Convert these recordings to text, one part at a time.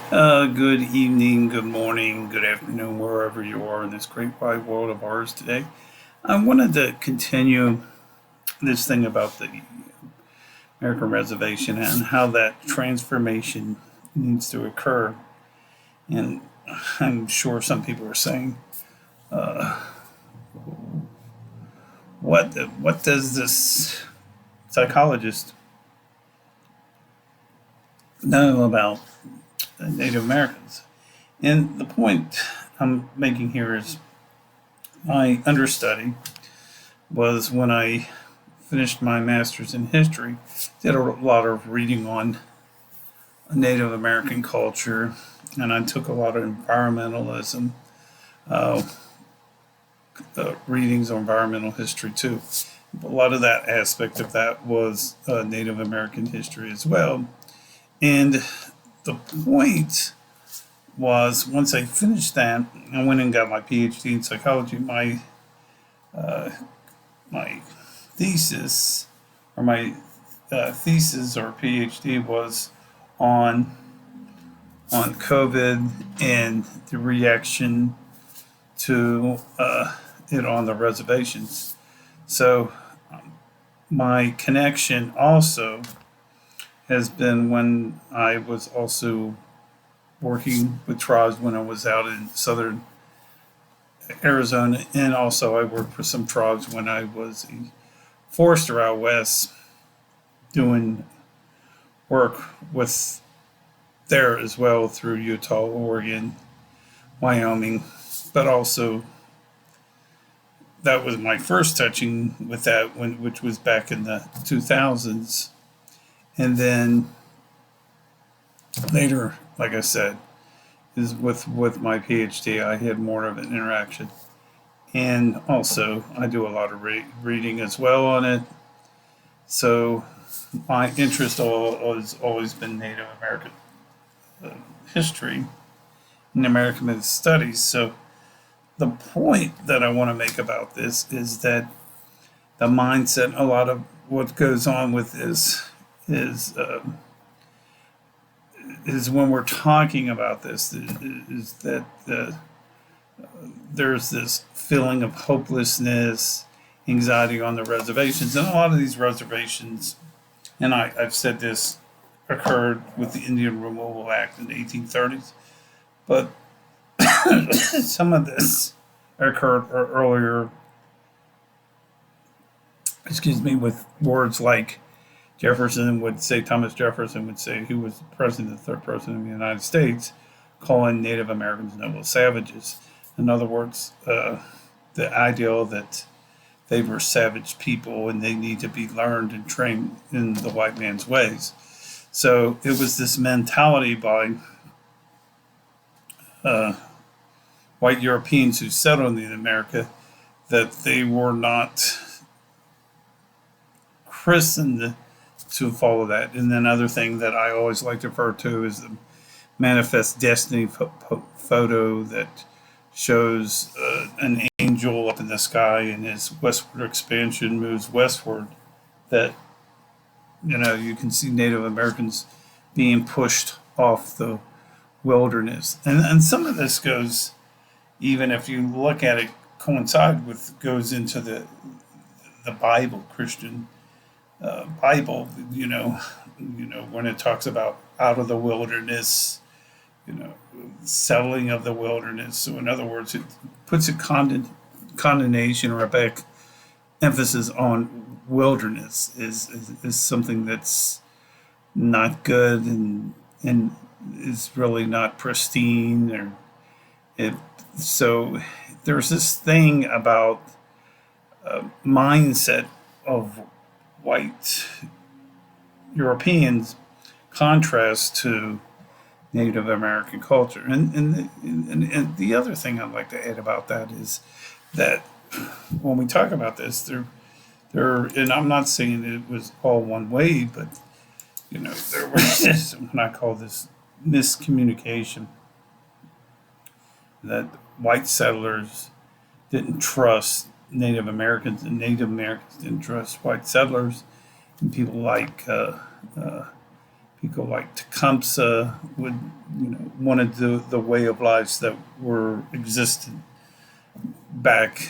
Good evening, good morning, good afternoon, wherever you are in this great wide world of ours today. I wanted to continue this thing about the American Reservation and how that transformation needs to occur. And I'm sure some people are saying, what does this psychologist know about Native Americans? And the point I'm making here is my understudy was when I finished my master's in history, did a lot of reading on Native American culture, and I took a lot of environmentalism uh, readings on environmental history too. A lot of that aspect of that was Native American history as well. And the point was, once I finished that, I went and got my PhD in psychology. My thesis, or my thesis or PhD, was on COVID and the reaction to it on the reservations. So my connection also has been when I was also working with tribes when I was out in southern Arizona, and also I worked for some tribes when I was a forester out west doing work with there as well through Utah, Oregon, Wyoming, but also that was my first touching with that which was back in the 2000s, and then later, like I said, is with my PhD, I had more of an interaction, and also I do a lot of reading as well on it. So my interest has always been Native American uh, history and American studies. So the point that I want to make about this is that the mindset, a lot of what goes on with this is is when we're talking about this is that there's this feeling of hopelessness, anxiety on the reservations, and a lot of these reservations, and I've said this, occurred with the Indian Removal Act in the 1830s, but some of this occurred earlier, excuse me, with words like Thomas Jefferson would say, who was the president, the third president of the United States, calling Native Americans noble savages. In other words, the ideal that they were savage people and they need to be learned and trained in the white man's ways. So it was this mentality by uh, white Europeans who settled in America that they were not christened to follow that. And then other thing that I always like to refer to is the manifest destiny photo that shows an angel up in the sky and his westward expansion moves westward. That you can see Native Americans being pushed off the wilderness, and some of this goes, even if you look at it, coincide with goes into the Bible, Christian Bible. When it talks about out of the wilderness, settling of the wilderness. So in other words, it puts a condemnation or a back emphasis on wilderness is something that's not good and is really not pristine or it. So there's this thing about mindset of white Europeans contrast to Native American culture. And the other thing I'd like to add about that is that when we talk about this, and I'm not saying it was all one way, but there was this, when I call this miscommunication, that white settlers didn't trust Native Americans, and Native Americans didn't trust white settlers, and uh, people like Tecumseh would wanted the way of lives that were existed back,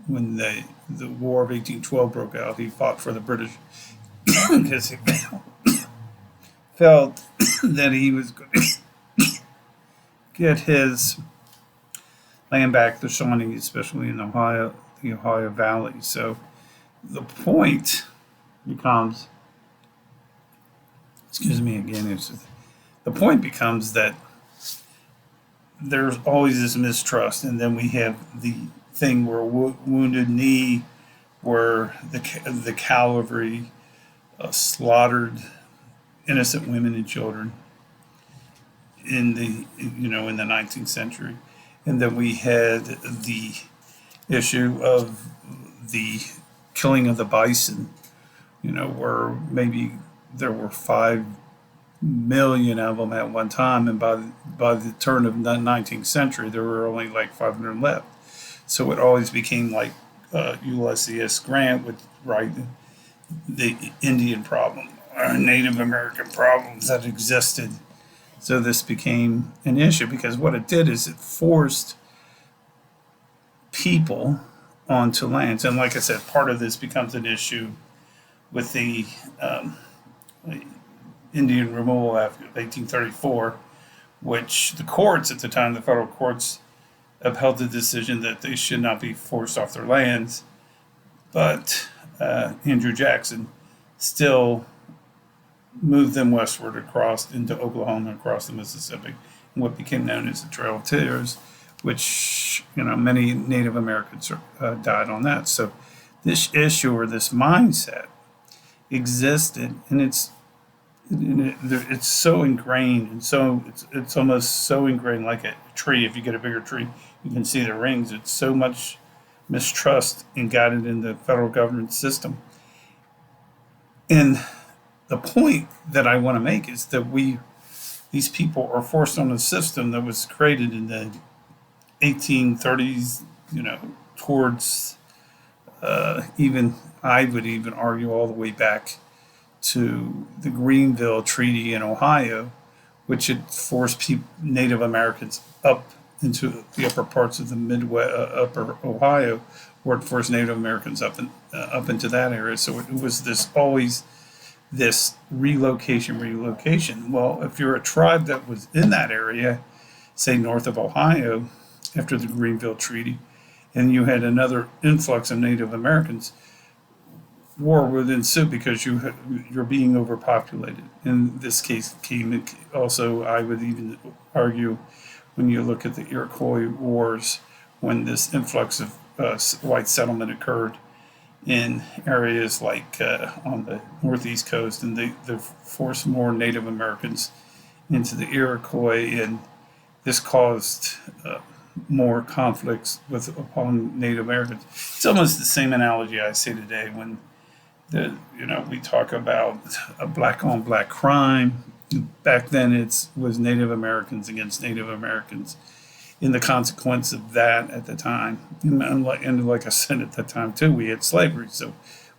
when the War of 1812 broke out. He fought for the British because he felt that he was going to get his land back, the Shawnee, especially in the Ohio Valley. So the point becomes, excuse me again, the point becomes that there's always this mistrust, and then we have the thing where Wounded Knee, where the cavalry slaughtered innocent women and children in the 19th century, and then we had the issue of the killing of the bison, where maybe there were 5 million of them at one time, and by the turn of the 19th century, there were only like 500 left. So it always became like Ulysses Grant would write the Indian problem, or Native American problems that existed. So this became an issue because what it did is it forced people onto lands, and like I said, part of this becomes an issue with the Indian Removal Act of 1834, which the courts at the time, the federal courts, upheld the decision that they should not be forced off their lands. But Andrew Jackson still moved them westward across into Oklahoma, across the Mississippi, and what became known as the Trail of Tears, which many Native Americans died on that. So this issue or this mindset existed, and it's so ingrained, and so it's almost so ingrained like a tree. If you get a bigger tree, you can see the rings. It's so much mistrust and guided in the federal government system. And the point that I want to make is that these people are forced on a system that was created in the 1830s, towards even, I would even argue, all the way back to the Greenville Treaty in Ohio, which had forced Native Americans up into the upper parts of the Midwest, upper Ohio, where it forced Native Americans up into that area. So it was always this relocation. Well, if you're a tribe that was in that area, say north of Ohio, after the Greenville Treaty, and you had another influx of Native Americans, war would ensue because you're being overpopulated. In this case, also, I would even argue, when you look at the Iroquois Wars, when this influx of white settlement occurred in areas like on the northeast coast, and they forced more Native Americans into the Iroquois, and this caused more conflicts upon Native Americans. It's almost the same analogy I say today when we talk about a black on black crime. Back then it was Native Americans against Native Americans, in the consequence of that at the time. And like I said, at the time too, we had slavery. So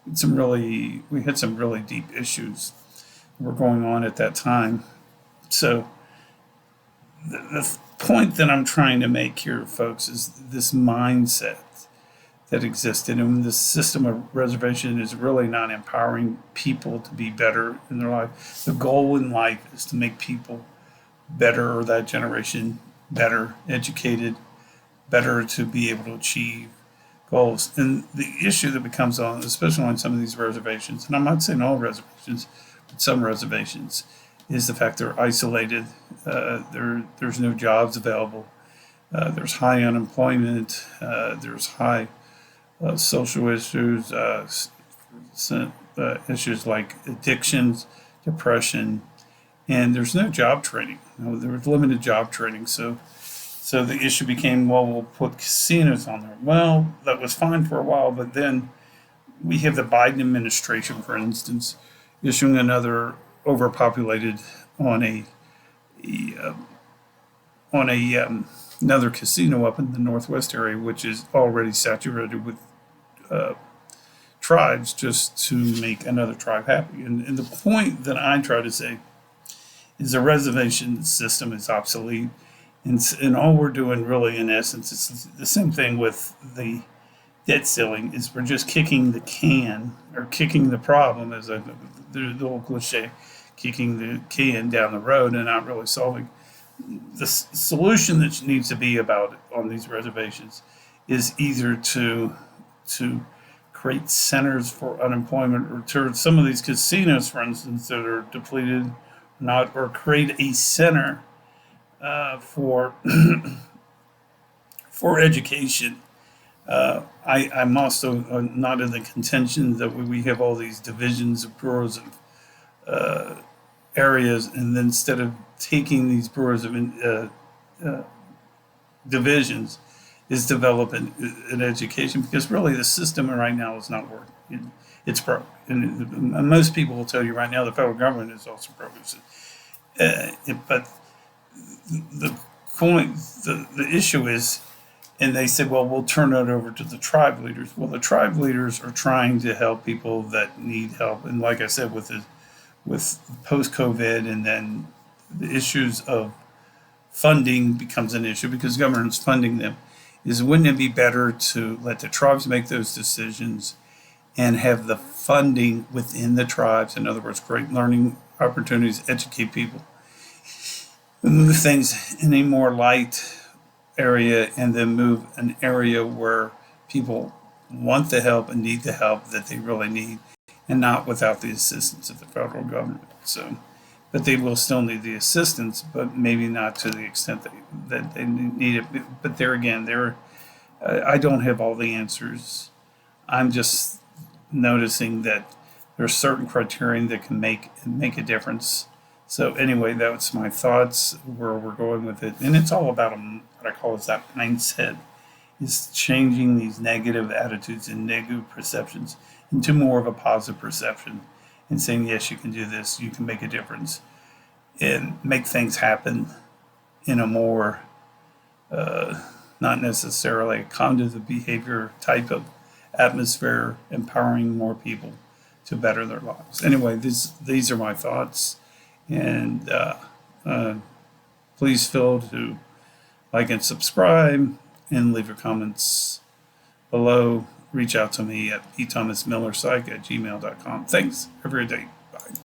we had some really deep issues were going on at that time. So the point that I'm trying to make here, folks, is this mindset that existed, and this system of reservation is really not empowering people to be better in their life. The goal in life is to make people better, or that generation better educated, better to be able to achieve goals. And the issue that becomes on, especially on some of these reservations, and I'm not saying all reservations, but some reservations, is the fact they're isolated. There's no jobs available. There's high unemployment. There's high social issues, issues like addictions, depression, and there's no job training. There was limited job training, so the issue became, well, we'll put casinos on there. Well, that was fine for a while, but then we have the Biden administration, for instance, issuing another overpopulated on another casino up in the Northwest area, which is already saturated with tribes, just to make another tribe happy. And the point that I try to say is the reservation system is obsolete. And all we're doing really in essence is the same thing with the debt ceiling is we're just kicking the can or kicking the problem as the old cliche, kicking the can down the road and not really solving. The solution that needs to be about on these reservations is either to create centers for unemployment or to some of these casinos, for instance, that are depleted, not or create a center for for education. I'm also not in the contention that we have all these divisions of bureaus of areas, and then instead of taking these bureaus of divisions, is develop an education because really the system right now is not working. It's broke, and most people will tell you right now the federal government is also broke. But the the issue is, and they said, well, we'll turn it over to the tribe leaders. Well, the tribe leaders are trying to help people that need help, and like I said, with post COVID, and then the issues of funding becomes an issue because government's funding them. Is wouldn't it be better to let the tribes make those decisions and have the funding within the tribes? In other words, create learning opportunities, educate people, move things in a more light area, and then move an area where people want the help and need the help that they really need, and not without the assistance of the federal government. So, but they will still need the assistance, but maybe not to the extent that they need it. But there again, I don't have all the answers. I'm just noticing that there's certain criterion that can make a difference. So anyway, that's my thoughts where we're going with it, and it's all about what I call is that mindset, is changing these negative attitudes and negative perceptions into more of a positive perception, and saying yes, you can do this, you can make a difference, and make things happen in a more not necessarily a conducive behavior type of atmosphere, empowering more people to better their lives. Anyway, these are my thoughts. And please feel to like and subscribe and leave your comments below. Reach out to me at pthomasmillerpsych@gmail.com. Thanks. Have a great day.